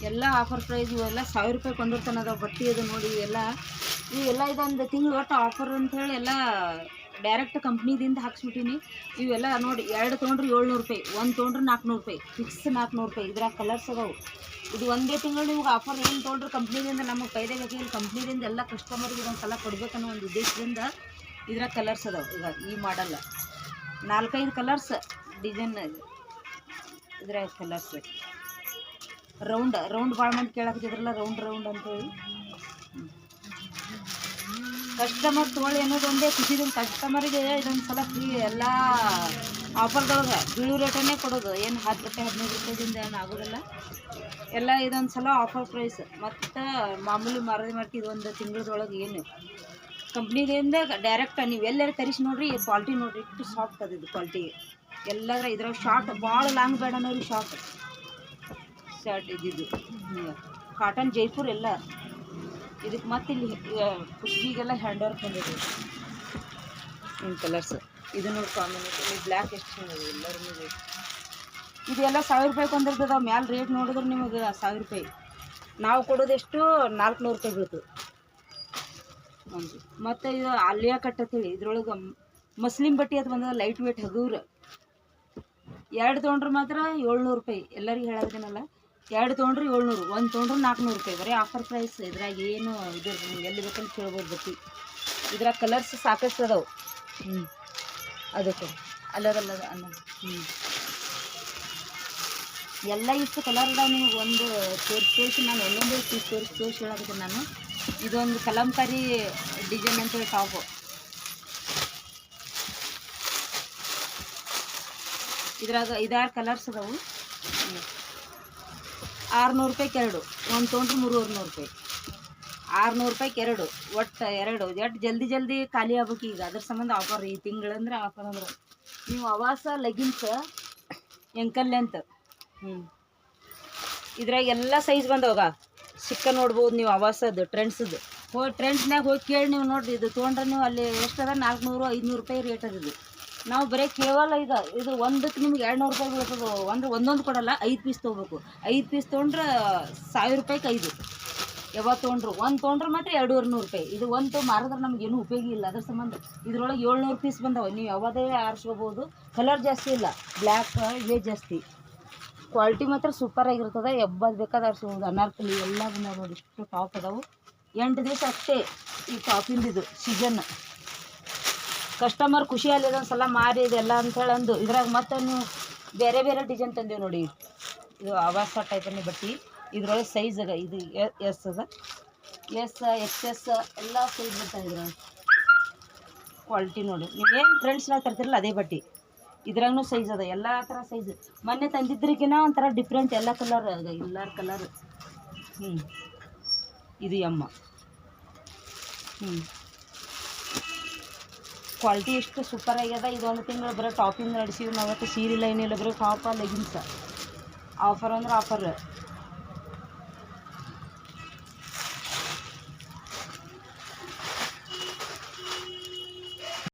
ಎಲ್ಲ offer price ಇವೆಲ್ಲ 1000 ರೂಪಾಯಿ ಕೊಂದಿರ್ತಾನೆ ಅದಾವೆ ಬಟ್ಟೆ ಅದು ನೋಡಿ ಇವೆಲ್ಲ ಇದೊಂದು ತಿಂಗಳು ಒಟ್ಟು ಆಫರ್ ಅಂಥೇಳಿ ಎಲ್ಲ ಡೈರೆಕ್ಟ್ ಕಂಪ್ನಿದಿಂದ ಹಾಕ್ಸ್ಬಿಟ್ಟೀನಿ. ಇವೆಲ್ಲ ನೋಡಿ 2 ತೊಗೊಂಡ್ರೆ 700 ರೂಪಾಯಿ, 1 ತೊಗೊಂಡ್ರೆ 400 ರೂಪಾಯಿ, ಫಿಕ್ಸ್ 400 ರೂಪಾಯಿ. ಇದ್ರಾಗ ಕಲರ್ಸ್ ಅದಾವೆ. ಇದು ಒಂದೇ ತಿಂಗಳು ನಿಮ್ಗೆ ಆಫರ್ ಏನು ತೊಗೊಂಡ್ರೆ ಕಂಪ್ನಿದಿಂದ ನಮಗೆ ಫೈದೆ ಬೇಕಾಗಿಲ್ಲ. ಕಂಪ್ನಿದಿಂದ ಎಲ್ಲ ಕಸ್ಟಮರ್ಗೆ ಇದೊಂದು ಸಲ ಕೊಡ್ಬೇಕನ್ನೋ ಒಂದು ಉದ್ದೇಶದಿಂದ ಇದ್ರಾಗ ಕಲರ್ಸ್ ಅದಾವೆ. ಈಗ ಈ ಮಾಡಲ್ಲ 4-5 ಕಲರ್ಸ್ ಡಿಸೈನ್ ಇದ್ರಾಗ ಕಲರ್ಸ್. ರೌಂಡ್ ಭಾಳ ಮಂದಿ ಕೇಳಾಕತ್ತಿದ್ರಲ್ಲ ರೌಂಡ್ ಅಂತೇಳಿ. ಕಸ್ಟಮರ್ ತೊಗೊಳ್ಳಿ ಅನ್ನೋದು ಒಂದೇ ಖುಷಿದಿಂದ ಕಸ್ಟಮರಿಗೆ ಇದೊಂದು ಸಲ ಫ್ರೀ ಎಲ್ಲ ಆಫರ್ದೊಳಗೆ ಬೀಳು ರೇಟನ್ನೇ ಕೊಡೋದು. ಏನು 10 ರೂಪಾಯಿ 15 ರೂಪಾಯಿದಿಂದ ಏನು ಆಗೋದಿಲ್ಲ. ಎಲ್ಲ ಇದೊಂದು ಸಲ ಆಫರ್ ಪ್ರೈಸ್. ಮತ್ತು ಮಾಮೂಲಿ ಮಾರ್ಕೆಟ್ ಇದೊಂದು ತಿಂಗಳದೊಳಗೆ ಏನು ಕಂಪ್ನಿದಿಂದ ಡೈರೆಕ್ಟ್ ನೀವು ಎಲ್ಲರೂ ತರಿಸಿ ನೋಡಿರಿ. ಕ್ವಾಲಿಟಿ ನೋಡಿರಿ ಎಷ್ಟು ಸಾಫ್ಟ್ ಅದು. ಇದು ಕ್ವಾಲಿಟಿ ಎಲ್ಲರ ಇದ್ರಾಗ ಶಾರ್ಟ್ ಭಾಳ ಲಾಂಗ್ ಬೇಡ ನೋಡಿ. ಶಾರ್ಟ್ ಇದ್ದಿದ್ದು ಕಾಟನ್ ಜೈಪುರ್ ಎಲ್ಲ ಇದಕ್ಕೆ. ಮತ್ತು ಇಲ್ಲಿ ಕುಚ್ಚಿಗೆಲ್ಲ ಹ್ಯಾಂಡ್ ವರ್ಕ್ ಬಂದಿದೆ ಇನ್ ಕಲರ್ಸ್. ಇದು ನೋಡಿ ಕಾಂಬಿನೇಷನ್ ಬ್ಲ್ಯಾಕ್ ಎಷ್ಟು ಚೆನ್ನಾಗಿದೆ ಎಲ್ಲರೂ. ಇದೆಲ್ಲ 1000 ರೂಪಾಯಿ ಕೊಂದಿರ್ತದೆ. ಮ್ಯಾಲೆ ರೇಟ್ ನೋಡಿದ್ರೆ ನಿಮಗೆ 1000 ರೂಪಾಯಿ. ನಾವು ಕೊಡೋದೆಷ್ಟು 400 ರೂಪಾಯಿ ಬೀಳ್ತದೆ. ಮತ್ತು ಇದು ಆಲಿಯಾ ಕಟ್ ಅಂತೇಳಿ ಇದ್ರೊಳಗೆ ಮಸ್ಲಿನ್ ಬಟ್ಟೆ ಅದು ಬಂದದ ಲೈಟ್ ವೇಟ್ ಹಗೂರು. 2 ತೊಗೊಂಡ್ರೆ ಮಾತ್ರ 700 ರೂಪಾಯಿ. ಎಲ್ಲರಿಗೆ ಹೇಳೋದೇನಲ್ಲ 2 ತೊಗೊಂಡ್ರೆ 700, 1 ತೊಗೊಂಡ್ರೆ 400 ರೂಪಾಯಿ. ಬರೀ ಆಫರ್ ಪ್ರೈಸ್. ಇದ್ರಾಗ ಏನು ಇದು ನಿಮ್ಗೆ ಎಲ್ಲಿ ಬೇಕಂತ ಕೇಳ್ಬೋದು ಬಟ್ಟೆ. ಇದ್ರಾಗ ಕಲರ್ಸ್ ಸಾಕಷ್ಟು ಅದಾವೆ. ಅದಕ್ಕೆ ಅಲ್ಲದಲ್ಲ ಅಲ್ಲ ಎಲ್ಲ ಇಷ್ಟು ಕಲರ್ ಅದಾವೆ. ನಿಮಗೆ ಒಂದು ತೋರಿಸಿ ನಾನು ಒಂದೊಂದೇ ತೋರಿಸಿ ಹೇಳಾಕತ್ತೀನಿ ನಾನು. ಇದೊಂದು ಕಲಂಕಾರಿ ಡಿಸೈನ್ ಅಂತೇಳಿ ಟಾಪು. ಇದ್ರಾಗ 5-6 ಕಲರ್ಸ್ ಅದಾವು. 600 ರೂಪಾಯಿಗೆ 2, 1 ತೊಗೊಂಡ್ರೆ 300 ರೂಪಾಯಿ. 600 ರೂಪಾಯಿಗೆ 2, ಒಟ್ಟು 2 ಎಷ್ಟು ಜಲ್ದಿ ಖಾಲಿ ಆಗ್ಬೇಕು ಈಗ. ಅದ್ರ ಸಂಬಂಧ ಆಫರ್ ಈ ತಿಂಗಳಂದ್ರೆ ಆಫರ್. ಅಂದ್ರೆ ನೀವು ಅವಾಸ ಲೆಗಿನ್ಸ್ ಎಂಕಲ್ ಲೆಂತ್ ಇದ್ರಾಗ ಎಲ್ಲ ಸೈಜ್ ಬಂದವಾಗ ಸಿಕ್ಕ ನೋಡ್ಬೋದು ನೀವು. ಅವಾಸದ್ದು ಟ್ರೆಂಡ್ಸದ್ದು ಟ್ರೆಂಡ್ಸ್ನಾಗ ಹೋಗಿ ಕೇಳಿ ನೀವು ನೋಡಿರಿ. ಇದು ತೊಗೊಂಡ್ರೆ ನೀವು ಅಲ್ಲಿ ಎಷ್ಟದ 400-500 ರೂಪಾಯಿ ರೇಟ್ ಅದಿದ್ದು. ನಾವು ಬರೀ ಕೇವಲ ಈಗ ಇದು ಒಂದಕ್ಕೆ ನಿಮ್ಗೆ 200 ರೂಪಾಯಿ ಬೀಳ್ತದೆ. ಅಂದ್ರೆ ಒಂದೊಂದು ಕೊಡಲ್ಲ, 5 ಪೀಸ್ ತೊಗೋಬೇಕು. 5 ಪೀಸ್ ತೊಗೊಂಡ್ರೆ 1000 ರೂಪಾಯಿಗೆ 5. ಯಾವತ್ತು ತೊಗೊಂಡ್ರು 1 ತೊಗೊಂಡ್ರೆ ಮಾತ್ರ 200 ರೂಪಾಯಿ. ಇದು ಒಂದು ಮಾರಿದ್ರೆ ನಮಗೇನು ಉಪಯೋಗ ಇಲ್ಲ. ಅದ್ರ ಸಂಬಂಧ ಇದ್ರೊಳಗೆ 700 ಪೀಸ್ ಬಂದವೆ. ನೀವು ಯಾವುದೇ ಆರಿಸ್ಕೋಬೋದು. ಕಲರ್ ಜಾಸ್ತಿ ಇಲ್ಲ, ಬ್ಲ್ಯಾಕ್ ಇವೇ ಜಾಸ್ತಿ. ಕ್ವಾಲಿಟಿ ಮಾತ್ರ ಸೂಪರಾಗಿರ್ತದೆ. ಎಬ್ಬದು ಬೇಕಾದ್ರೆ ಆರಿಸ್ಬೋದು. ಅನಾರ್ಕಲಿ ಎಲ್ಲ ಬಂದಾವೆ ನೋಡಿ. ಇಷ್ಟು ಟಾಪ್ ಅದಾವೆ. 8 ದಿವಸ ಅಷ್ಟೇ ಈ ಟಾಪಿಂದಿದ್ದು ಸೀಸನ್. ಕಸ್ಟಮರ್ ಖುಷಿಯಲ್ಲಿ ಇದೊಂದು ಸಲ ಮಾರಿ ಇದೆಲ್ಲ ಅಂಥೇಳಿ ಅಂದು. ಇದ್ರಾಗ ಮತ್ತೆ ನೀವು ಬೇರೆ ಡಿಸೈನ್ ತಂದೀವಿ ನೋಡಿ. ಇದು ಆವಾಸ ಟೈಪಲ್ಲಿ ಬಟ್ಟೆ. ಇದ್ರೊಳಗೆ ಸೈಜ್ ಅದ. ಇದು ಎಸ್ ಅದ, XS ಎಲ್ಲ ಸೈಜ್ ಬರ್ತಾವೆ ಇದ್ರಾಗ. ಕ್ವಾಲಿಟಿ ನೋಡಿ. ನೀವೇನು ಟ್ರೆಂಡ್ಸ್ನಾಗ ತರ್ತಿರಲ್ಲ ಅದೇ ಬಟ್ಟೆ. ಇದ್ರಾಗೂ ಸೈಜ್ ಅದ, ಎಲ್ಲ ಥರ ಸೈಜ್. ಮೊನ್ನೆ ತಂದಿದ್ರಿಗಿನ ಒಂಥರ ಡಿಫ್ರೆಂಟ್ ಎಲ್ಲ ಕಲರ್ ಅದ. ಎಲ್ಲರ ಕಲರ್. ಇದು ಎಮ್ಮ. ಕ್ವಾಲಿಟಿ ಎಷ್ಟು ಸೂಪರ್ ಆಗ್ಯದ. ಇದೊಂದು ತಿಂಗಳು ಬರೀ ಟಾಪಿಂದ ನಡೆಸಿವಿ ನಾವು. ಸೀರೆ ಲೈನ್ ಇಲ್ಲ, ಬರೀ ಟಾಪ ಲೆಗಿನ್ಸ. ಆಫರ್ ಅಂದ್ರೆ ಆಫರ್.